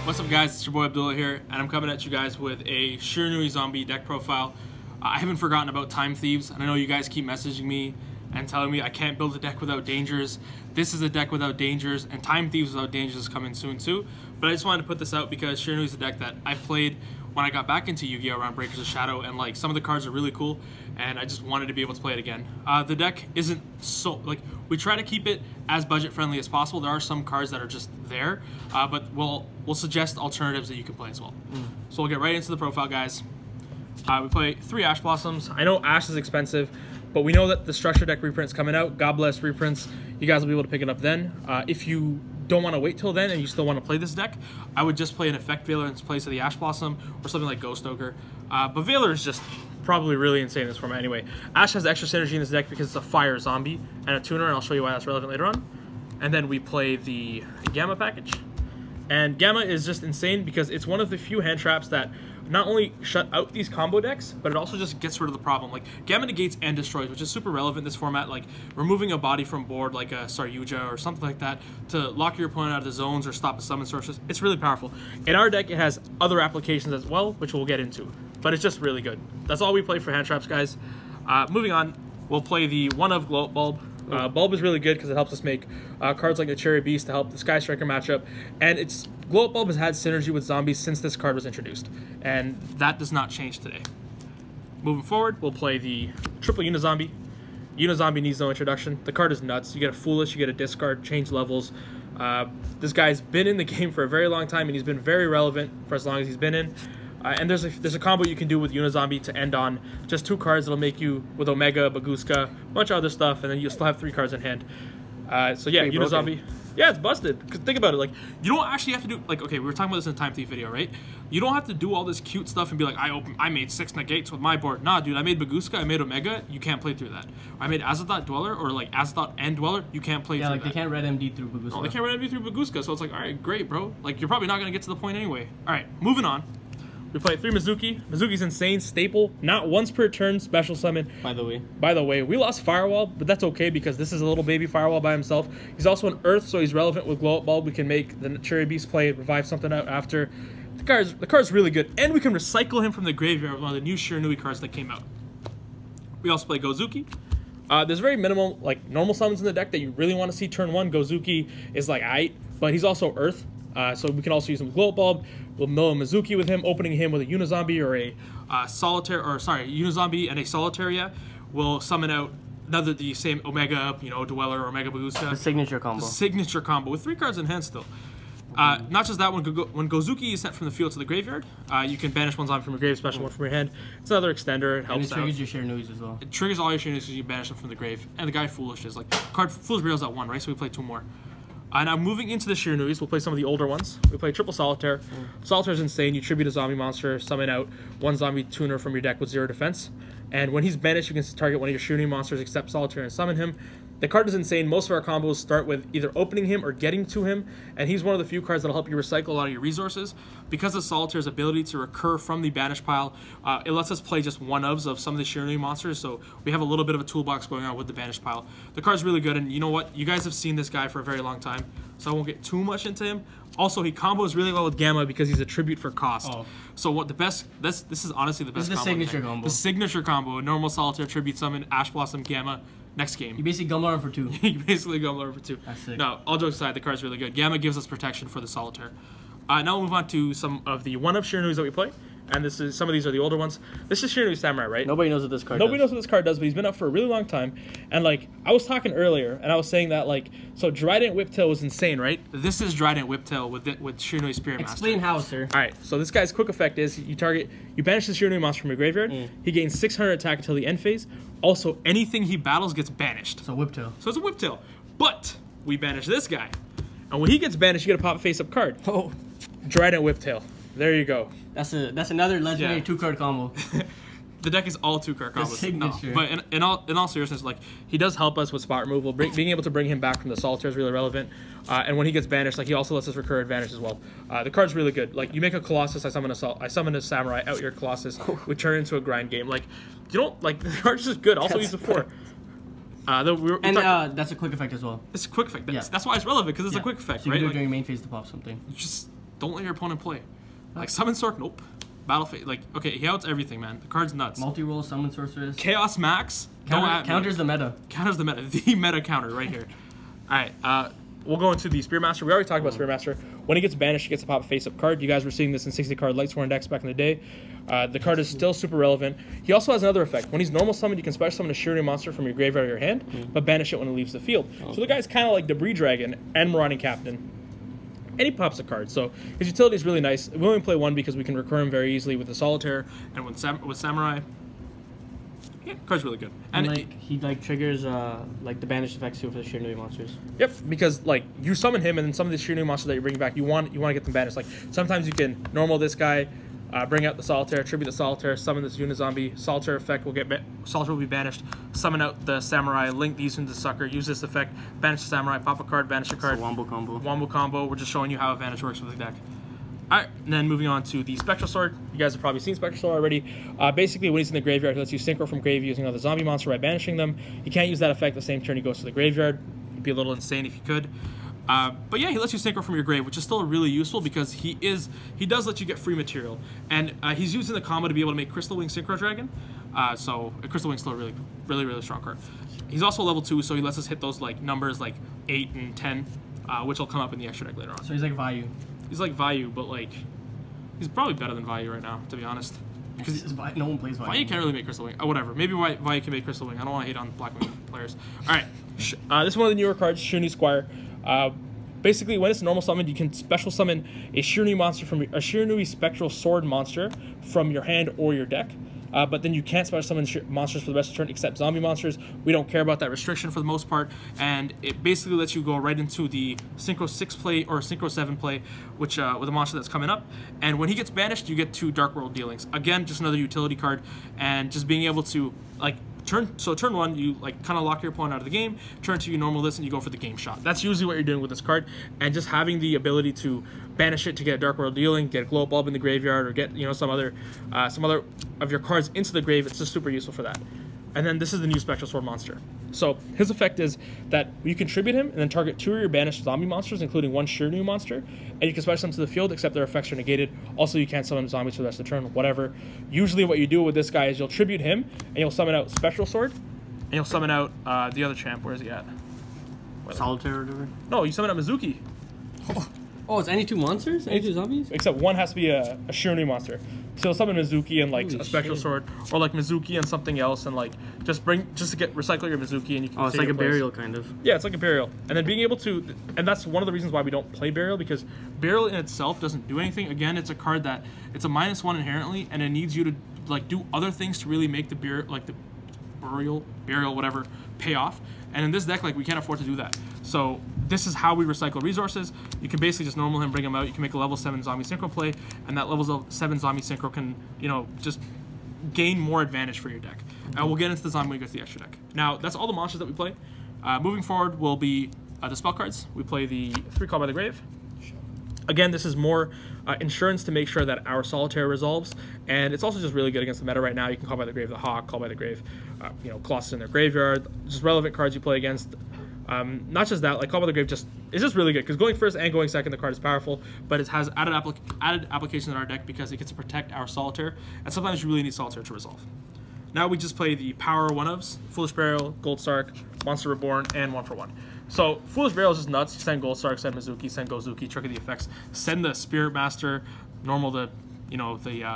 What's up guys, it's your boy Abdullah here, and I'm coming at you guys with a Shiranui zombie deck profile. I haven't forgotten about Time Thieves, and I know you guys keep messaging me and telling me I can't build a deck without dangers. This is a deck without dangers, and Time Thieves without dangers is coming soon too. But I just wanted to put this out because Shiranui is a deck that I played when I got back into Yu-Gi-Oh! Around Breakers of Shadow, and like some of the cards are really cool, and I just wanted to be able to play it again. The deck isn't so, like, we try to keep it as budget friendly as possible. There are some cards that are just there, but we'll suggest alternatives that you can play as well. So we'll get right into the profile, guys. We play 3 Ash Blossoms. I know Ash is expensive, but we know that the structure deck reprint's coming out. God bless reprints. You guys will be able to pick it up then. If you don't want to wait till then and you still want to play this deck, I would just play an Effect Veiler in place of the Ash Blossom or something like Ghost Ogre. But Veiler is just probably really insane in this format anyway. Ash has extra synergy in this deck because it's a fire zombie and a tuner, and I'll show you why that's relevant later on. And then we play the Gamma package. And Gamma is just insane because it's one of the few hand traps that not only shut out these combo decks, but it also just gets rid of the problem. Like, Gamma negates and destroys, which is super relevant in this format, like removing a body from board like a Saryuja or something like that to lock your opponent out of the zones or stop a summon sources. It's really powerful. In our deck, it has other applications as well, which we'll get into, but it's just really good. That's all we play for hand traps, guys. Moving on, we'll play the one of Glow Up Bulb. Bulb is really good because it helps us make cards like the Cherry Beast to help the Sky Striker matchup, and it's Glow Up Bulb has had synergy with zombies since this card was introduced, and that does not change today. Moving forward, we'll play the triple Unizombie. Unizombie needs no introduction. The card is nuts. You get a Foolish, you get a discard, change levels. This guy's been in the game for a very long time, and he's been very relevant for as long as he's been in. And there's a combo you can do with Unizombie to end on just 2 cards that'll make you with Omega, Baguska, a bunch of other stuff, and then you'll still have 3 cards in hand. So yeah, Unizombie. Yeah, it's busted. Cause think about it, like, you don't actually have to do, like, okay, we were talking about this in the Time Thief video, right? You don't have to do all this cute stuff and be like, I made 6 negates with my board. Nah, dude, I made Baguska, I made Omega, you can't play through that. I made Azathoth Dweller, or like Azathoth and Dweller, you can't play through that. Yeah, like they can't red MD through Baguska. No, they can't red MD through Baguska, so it's like, alright, great, bro. Like, you're probably not gonna get to the point anyway. Alright, moving on. We play 3 Mizuki. Mizuki's insane, staple, not once per turn special summon. By the way, we lost Firewall, but that's okay because this is a little baby Firewall by himself. He's also an Earth, so he's relevant with Glow Up Bulb. We can make the Cherry Beast play, revive something out after. The card's really good, and we can recycle him from the graveyard with one of the new Shiranui cards that came out. We also play Gozuki. There's very minimal, like, normal summons in the deck that you really want to see turn 1. Gozuki is like, aight, but he's also Earth. So we can also use him with Glow Up Bulb. We'll mill a Mizuki with him, opening him with a Unizombie or a Unizombie and a Solitaria. We'll summon out another the same Omega, Dweller or Omega Baguska. The signature combo. The signature combo with 3 cards in hand still. Not just that, when Gozuki is sent from the field to the graveyard, you can banish 1 zombie from your grave, special 1 from your hand. It's another extender. It helps out. And it triggers your Shiranuis as well. It triggers all your Shiranuis because you banish them from the grave. And the guy Foolish is like, Foolish Reels at 1, right? So we play 2 more. Now moving into the Shiranuis, we'll play some of the older ones. We play Triple Solitaire. Solitaire is insane. You tribute a zombie monster, summon out 1 zombie tuner from your deck with 0 defense. And when he's banished, you can target one of your Shiranui monsters except Solitaire and summon him. The card is insane. Most of our combos start with either opening him or getting to him, and he's one of the few cards that'll help you recycle a lot of your resources. Because of Solitaire's ability to recur from the banish pile, it lets us play just one-ofs of some of the Shiranui monsters, so we have a little bit of a toolbox going on with the banish pile. The card's really good, and you know what? You guys have seen this guy for a very long time, so I won't get too much into him. Also, he combos really well with Gamma because he's a tribute for cost. So what the best, this is honestly the best combo. This is the signature combo. The signature combo, normal Solitaire, tribute summon, Ash Blossom, Gamma. Next game. You basically Gumlar for 2. You basically Gumlar for 2. That's sick. No, all jokes aside, the card's really good. Gamma gives us protection for the Solitaire. Now we'll move on to some of the one-of Shiranuis that we play. And some of these are the older ones. This is Shiranui Samurai, right? Nobody knows what this card does. Nobody knows what this card does, but he's been up for a really long time. And, like, I was talking earlier, and I was saying that, like, so Dryden Whiptail was insane, right? This is Dryden Whiptail with Shiranui Spirit Master. Explain how, sir. All right, so this guy's quick effect is you banish the Shiranui monster from your graveyard. He gains 600 attack until the end phase. Also, anything he battles gets banished. So Whiptail. So it's a Whiptail. But we banish this guy. And when he gets banished, you get a pop face-up card. Oh. Dryden Whiptail. There you go. That's another legendary 2-card combo. The deck is all 2-card combos. The signature. No, but in all seriousness, like, he does help us with spot removal. Being able to bring him back from the Solitaire is really relevant. And when he gets banished, like, he also lets us recur advantage as well. The card's really good. Like, you make a Colossus, I summon a Samurai, out your Colossus, we turn it into a grind game. Like, you don't, like, the card's just good. Also use the 4. That's a quick effect as well. It's a quick effect. That's why it's relevant, because it's a quick effect, so you right? can do it during main phase to pop something. Just don't let your opponent play. Like Summon Sork, nope. Battle Phase, like, okay, he outs everything, man. The card's nuts. Multi-roll, Summon Sorceress. Chaos Max. Counters the meta. Counters the meta. The meta counter right here. Alright, we'll go into the Spearmaster. We already talked about Spearmaster. When he gets banished, he gets to pop a face-up card. You guys were seeing this in 60-card Lightsworn decks back in the day. The card is still super relevant. He also has another effect. When he's normal summoned, you can special summon a Shiranui monster from your graveyard or your hand, but banish it when it leaves the field. So the guy's kind of like Debris Dragon and Marauding Captain. And he pops a card, so his utility is really nice. We only play one because we can recur him very easily with the Solitaire and with Samurai. Yeah, card's really good. And like he like triggers like the banish effects too for the Shiranui monsters. Yep, because like you summon him, and then some of the Shiranui monsters that you bring back, you want to get them banished. Like sometimes you can normal this guy, bring out the Solitaire, tribute the Solitaire, summon this Unizombie. Solitaire effect will Solitaire will be banished. Summon out the Samurai, link these into Sucker, use this effect, banish the Samurai, pop a card, banish a card. Wombo combo. Wombo combo. We're just showing you how Advantage works with the deck. Alright, and then moving on to the Spectral Sword. You guys have probably seen Spectral Sword already. Basically, when he's in the graveyard, he lets you synchro from grave using other zombie monster by banishing them. You can't use that effect the same turn he goes to the graveyard. It'd be a little insane if you could. But yeah, he lets you synchro from your grave, which is still really useful because he does let you get free material. And he's using the combo to be able to make Crystal Wing Synchro Dragon. So Crystal Wing's still a really strong card. He's also level 2, so he lets us hit those like numbers like 8 and 10, which will come up in the extra deck later on. So he's like Vayu. He's like Vayu, but like he's probably better than Vayu right now, to be honest. Because no one plays Vayu. Vayu can't really make Crystal Wing. Oh, whatever. Maybe Vayu can make Crystal Wing. I don't want to hate on Black Wing players. All right, this is one of the newer cards, Shiranui Squire. Basically, when it's normal summoned, you can special summon a Shiranui monster from a Shiranui Spectral Sword monster from your hand or your deck. But then you can't special summon monsters for the rest of the turn except zombie monsters. We don't care about that restriction for the most part, and it basically lets you go right into the Synchro 6 play or Synchro 7 play, which with a monster that's coming up. And when he gets banished, you get 2 Dark World dealings. Again, just another utility card, and just being able to like turn 1 you like kind of lock your opponent out of the game. Turn 2 you normal this and you go for the game shot. That's usually what you're doing with this card, and just having the ability to banish it to get a Dark World dealing, get a Glow Bulb in the graveyard, or get some other of your cards into the grave. It's just super useful for that. And then this is the new Spectral Sword monster. So his effect is that you can tribute him and then target 2 of your banished zombie monsters, including 1 Shiranui monster, and you can special them to the field except their effects are negated. Also, you can't summon zombies for the rest of the turn, whatever. Usually what you do with this guy is you'll tribute him, and you'll summon out Spectral Sword, and you'll summon out the other champ. Where is he at? Solitaire or whatever? No, you summon out Mizuki. Oh, it's any 2 monsters? Any 2 zombies? Except one has to be a Shiranui monster. So you'll summon Mizuki and like a Spectral Sword, or like Mizuki and something else, and like just to recycle your Mizuki, and you can. Oh, it's like a burial kind of. Yeah, it's like a burial, and then being able to, and that's one of the reasons why we don't play burial, because burial in itself doesn't do anything. Again, it's a card that it's a -1 inherently, and it needs you to like do other things to really make the burial whatever pay off. And in this deck, like we can't afford to do that. So this is how we recycle resources. You can basically just normal him, bring him out. You can make a level 7 zombie synchro play, and that level 7 zombie synchro can, just gain more advantage for your deck. And we'll get into the zombie when we go to the extra deck. Now, that's all the monsters that we play. Moving forward will be the spell cards. We play the 3 Call by the Grave. Again, this is more insurance to make sure that our Solitaire resolves, and it's also just really good against the meta right now. You can Call by the Grave the Hawk, Call by the Grave, Colossus in their graveyard, just relevant cards you play against. Not just that, like Call by the Grave it's just really good, because going first and going second, the card is powerful, but it has added applications in our deck because it gets to protect our Solitaire, and sometimes you really need Solitaire to resolve. Now we just play the power 1-ofs, Foolish Burial, Gold Sark, Monster Reborn, and 1-for-1. So Foolish Burial is just nuts. You send Gold Sark, send Mizuki, send Gozuki, trick of the effects, send the Spirit Master, normal the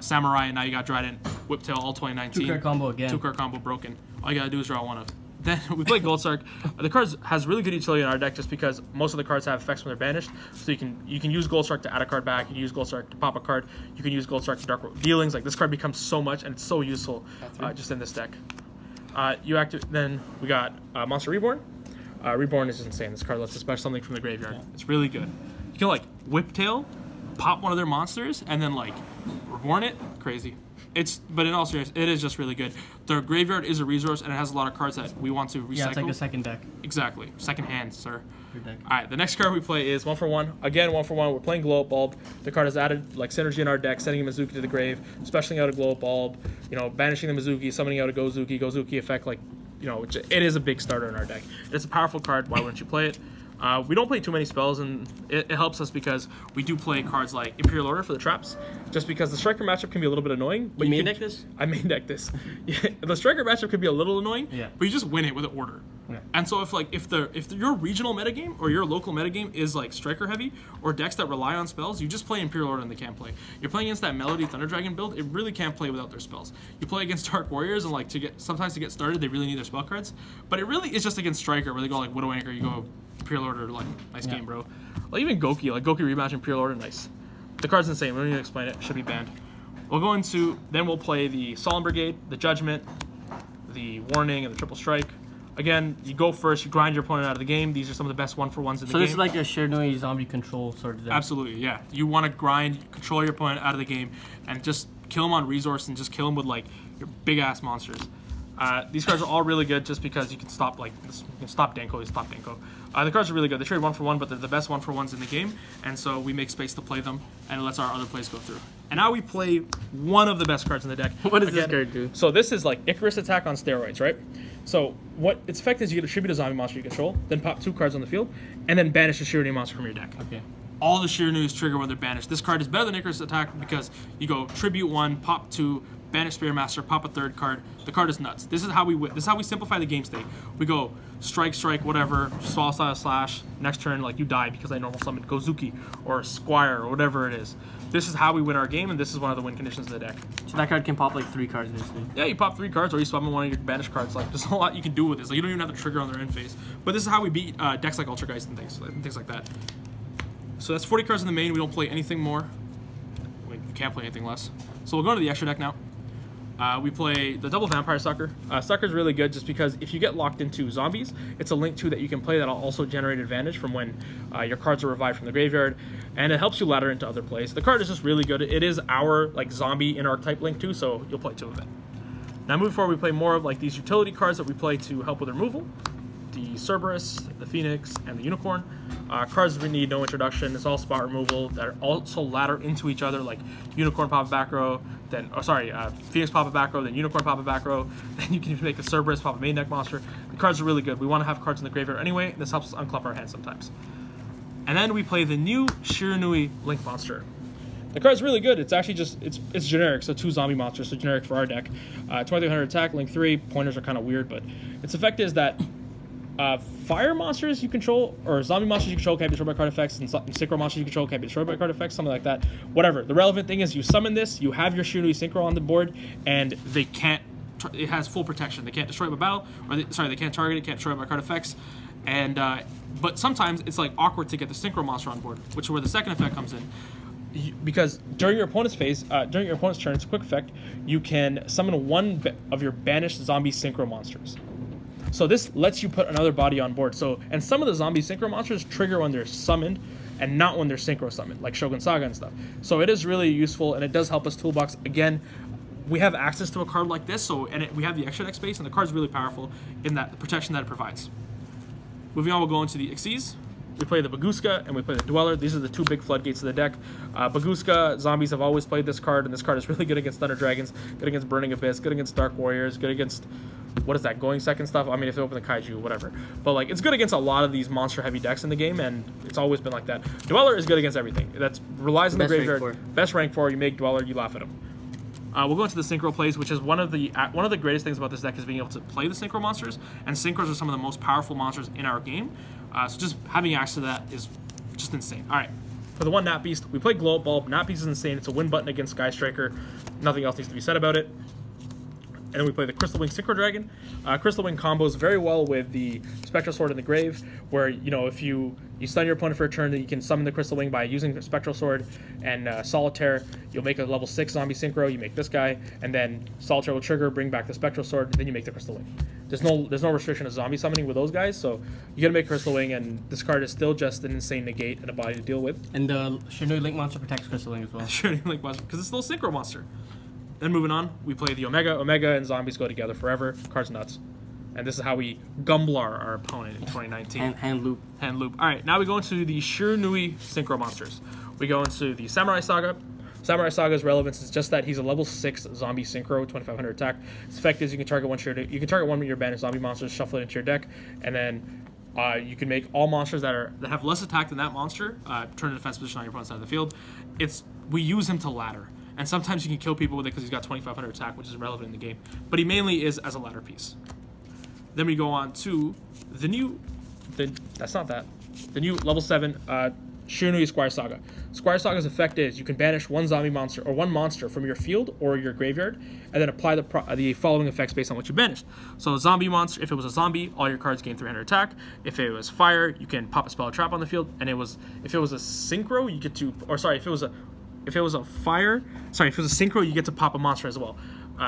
Samurai, and now you got Trident, Whiptail, all 2019. 2-card combo again. 2-card combo broken. All you gotta do is draw 1 of. Then we play Gold Sark. The card has really good utility in our deck just because most of the cards have effects when they're banished. So you can use Gold Sark to add a card back. You can use Gold Sark to pop a card. You can use Gold Sark to Dark World dealings. Like this card becomes so much, and it's so useful just in this deck. Then we got Monster Reborn. Reborn is just insane. This card lets us special something from the graveyard. Yeah. It's really good. You can like Whiptail, pop one of their monsters, and then like Reborn it. Crazy. But in all seriousness, it is just really good. Their graveyard is a resource, and it has a lot of cards that we want to recycle. Yeah, it's like a second deck. Exactly. Second hand, sir. Your deck. All right, the next card we play is 1-for-1. Again, 1-for-1. We're playing Glow Bulb. The card has added like synergy in our deck, sending a Mizuki to the grave, specialing out a Glow Bulb, banishing the Mizuki, summoning out a Gozuki, Gozuki effect, it is a big starter in our deck. It's a powerful card. Why wouldn't you play it? We don't play too many spells, and it helps us because we do play cards like Imperial Order for the traps, just because the Striker matchup can be a little bit annoying. But you main deck this? I main deck this. Yeah, the Striker matchup can be a little annoying, but you just win it with an Order. Yeah. And so if your regional metagame or your local metagame is like Striker heavy or decks that rely on spells, you just play Imperial Order and they can't play. You're playing against that Melody Thunder Dragon build, it really can't play without their spells. You play against Dark Warriors and like sometimes to get started they really need their spell cards, but it really is just against Striker where they go like Widow Anchor, you go Imperial Order, like nice game, bro. Like even Goki rematch Imperial Order, nice. The card's insane. We don't need to explain it. Should be banned. We'll go into then we'll play the Solemn Brigade, the Judgment, the Warning, and the Triple Strike. Again, you go first. You grind your opponent out of the game. These are some of the best 1-for-1s in the game. So this is like a Shiranui zombie control sort of deck. Absolutely, yeah. You want to grind, control your opponent out of the game, and just kill him on resource and just kill him with like your big ass monsters. These cards are all really good just because you can stop Danko. The cards are really good. They trade 1-for-1, but they're the best 1-for-1s in the game, and so we make space to play them, and it lets our other plays go through. And now we play one of the best cards in the deck. What does this card do? So this is like Icarus attack on steroids, right? So what its effect is, you get to tribute a zombie monster you control, then pop 2 cards on the field, and then banish a Shiranui monster from your deck. Okay. All the Shiranuis trigger when they're banished. This card is better than Icarus attack because you go tribute 1, pop 2, banish Spearmaster, pop a 3rd card. The card is nuts. This is how we win. This is how we simplify the game state. We go strike, whatever, slash. Next turn, like you die because I normal summon Gozuki or Squire or whatever it is. This is how we win our game, and this is one of the win conditions of the deck. So that card can pop like 3 cards basically. Yeah, you pop 3 cards, or you summon one of your banished cards. Like there's a lot you can do with this. Like you don't even have to trigger on their end phase. But this is how we beat decks like Ultrageist and things like that. So that's 40 cards in the main. We don't play anything more. We can't play anything less. So we'll go to the extra deck now. We play the double Vampire Sucker. Sucker's really good just because if you get locked into zombies, it's a link 2 that you can play that'll also generate advantage from when your cards are revived from the graveyard, and it helps you ladder into other plays. The card is just really good. It is our like zombie in archetype link 2, so you'll play 2 of it. Now moving forward, we play more of like these utility cards that we play to help with removal. The Cerberus, the Phoenix, and the Unicorn. Cards we need no introduction. It's all spot removal that are also ladder into each other, like Unicorn pop a back row, then Phoenix pop a back row, then Unicorn pop a back row. Then you can make the Cerberus pop a main deck monster. The cards are really good. We want to have cards in the graveyard anyway. This helps us unclub our hands sometimes. And then we play the new Shiranui Link monster. The card's really good. It's actually just it's generic, so 2 zombie monsters, so generic for our deck. 2300 attack, link 3. Pointers are kind of weird, but its effect is that fire monsters you control, or zombie monsters you control can't be destroyed by card effects, and synchro monsters you control can't be destroyed by card effects, something like that. Whatever. The relevant thing is you summon this, you have your Shiranui synchro on the board, and they can't. It has full protection. They can't destroy it by battle, or they can't target it, can't destroy it by card effects. And but sometimes it's like awkward to get the synchro monster on board, which is where the second effect comes in. Because during your opponent's phase, during your opponent's turn, it's a quick effect. You can summon 1 of your banished zombie synchro monsters. So this lets you put another body on board. So, and some of the zombie synchro monsters trigger when they're summoned and not when they're synchro summoned, like Shogun Saga and stuff. So it is really useful, and it does help us toolbox. Again, we have access to a card like this, we have the extra deck space, and the card's really powerful in that the protection that it provides. Moving on, we'll go into the Xyz. We play the Baguska and we play the Dweller. These are the 2 big floodgates of the deck. Baguska, zombies have always played this card, and this card is really good against Thunder Dragons, good against Burning Abyss, good against Dark Warriors, good against, what is that, Going Second stuff? I mean, if they open the Kaiju, whatever. But like, it's good against a lot of these monster-heavy decks in the game, and it's always been like that. Dweller is good against everything. That relies on the graveyard. Best rank 4, you make Dweller, you laugh at him. We'll go into the Synchro plays, which is one of the greatest things about this deck is being able to play the Synchro monsters, and Synchros are some of the most powerful monsters in our game. So just having access to that is just insane. All right, for the 1 Nat Beast, we play Glow Up Bulb. Nat Beast is insane. It's a win button against Sky Striker. Nothing else needs to be said about it. And then we play the Crystal Wing Synchro Dragon. Crystal Wing combos very well with the Spectral Sword in the Grave, where, you know, if you stun your opponent for a turn, then you can summon the Crystal Wing by using Spectral Sword and Solitaire. You'll make a level 6 zombie synchro, you make this guy, and then Solitaire will trigger, bring back the Spectral Sword, then you make the Crystal Wing. There's no restriction of zombie summoning with those guys, so you gotta make Crystal Wing, and this card is still just an insane negate and a body to deal with. And the Shiranui Link monster protects Crystal Wing as well. Shiranui Link monster, because it's still a synchro monster. Then moving on, we play the Omega. Omega and zombies go together forever. Card's nuts. And this is how we Gumblar our opponent in 2019. Hand loop. Hand loop. All right, now we go into the Shiranui Synchro monsters. We go into the Samurai Saga. Samurai Saga's relevance is just that he's a level 6 zombie synchro, 2500 attack. Its effect is you can target one of your banished zombie monsters, shuffle it into your deck, and then You can make all monsters that have less attack than that monster turn to defense position on your opponent's side of the field. We use him to ladder, and sometimes you can kill people with it because he's got 2,500 attack, which is irrelevant in the game. But he mainly is as a ladder piece. Then we go on to the new level 7 Shiranui Squire Saga. Squire Saga's effect is you can banish one zombie monster or one monster from your field or your graveyard, and then apply the following effects based on what you banished. So a zombie monster, if it was a zombie, all your cards gain 300 attack. If it was fire, you can pop a spell or trap on the field, and if it was a synchro, you get to, or sorry, if it was a synchro, you get to pop a monster as well.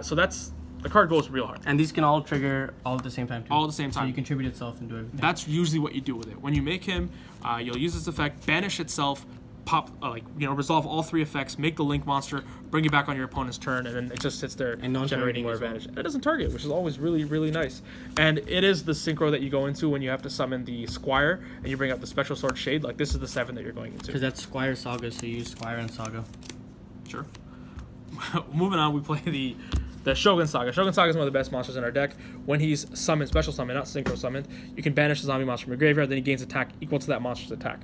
So the card goes real hard. And these can all trigger all at the same time too. All at the same time. So you contribute itself and do everything. That's usually what you do with it. When you make him, you'll use this effect, banish itself, pop, resolve all 3 effects, make the link monster, bring it back on your opponent's turn, and then it just sits there and generating more advantage. And it doesn't target, which is always really, really nice. And it is the synchro that you go into when you have to summon the Squire, and you bring out the Special Sword Shade. Like, this is the 7 that you're going into. Because that's Squire Saga, so you use Squire and Saga. Sure. Moving on, we play the Shogun Saga. Shogun Saga is one of the best monsters in our deck. When he's summoned, special summon, not synchro summoned, you can banish a zombie monster from your graveyard, then he gains attack equal to that monster's attack.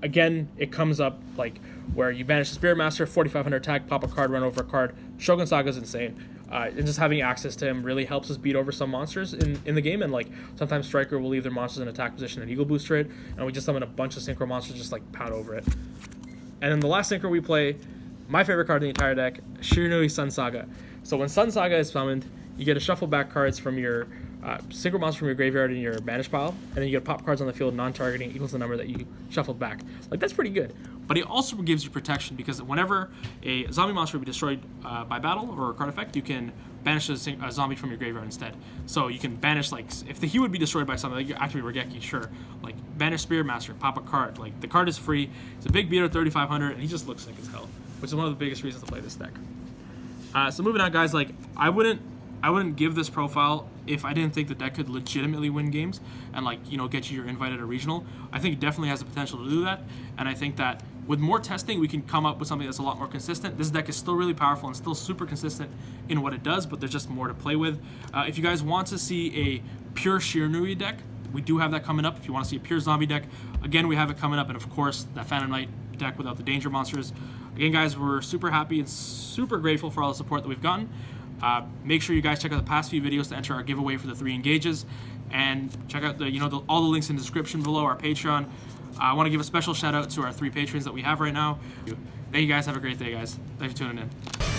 Again, it comes up like where you banish the Spirit Master, 4,500 attack, pop a card, run over a card. Shogun Saga is insane. And just having access to him really helps us beat over some monsters in the game. And like sometimes Striker will leave their monsters in attack position and Eagle Booster it, and we just summon a bunch of synchro monsters, just like pound over it. And then the last synchro we play, my favorite card in the entire deck, Shiranui Sun Saga. So when Sun Saga is summoned, you get to shuffle back cards from your synchro monster from your graveyard in your banish pile, and then you get to pop cards on the field non-targeting equals the number that you shuffled back. Like, that's pretty good. But it also gives you protection because whenever a zombie monster will be destroyed by battle or a card effect, you can banish a zombie from your graveyard instead. So you can banish, like, if the hue would be destroyed by something, like activate Regeki, sure. Like, banish Spirit Master, pop a card. Like, the card is free. It's a big beater, 3,500, and he just looks sick as hell, which is one of the biggest reasons to play this deck. So moving on, guys, like, I wouldn't give this profile if I didn't think the deck could legitimately win games and, like, get you your invite at a regional. I think it definitely has the potential to do that, and I think that with more testing, we can come up with something that's a lot more consistent. This deck is still really powerful and still super consistent in what it does, but there's just more to play with. If you guys want to see a pure Shiranui deck, we do have that coming up. If you want to see a pure zombie deck, again, we have it coming up, and of course, that Phantom Knight deck without the danger monsters. Again, guys, we're super happy and super grateful for all the support that we've gotten. Make sure you guys check out the past few videos to enter our giveaway for the 3 engages, and check out all the links in the description below, our Patreon. I want to give a special shout out to our 3 patrons that we have right now. Thank you guys. Have a great day, guys. Thanks for tuning in.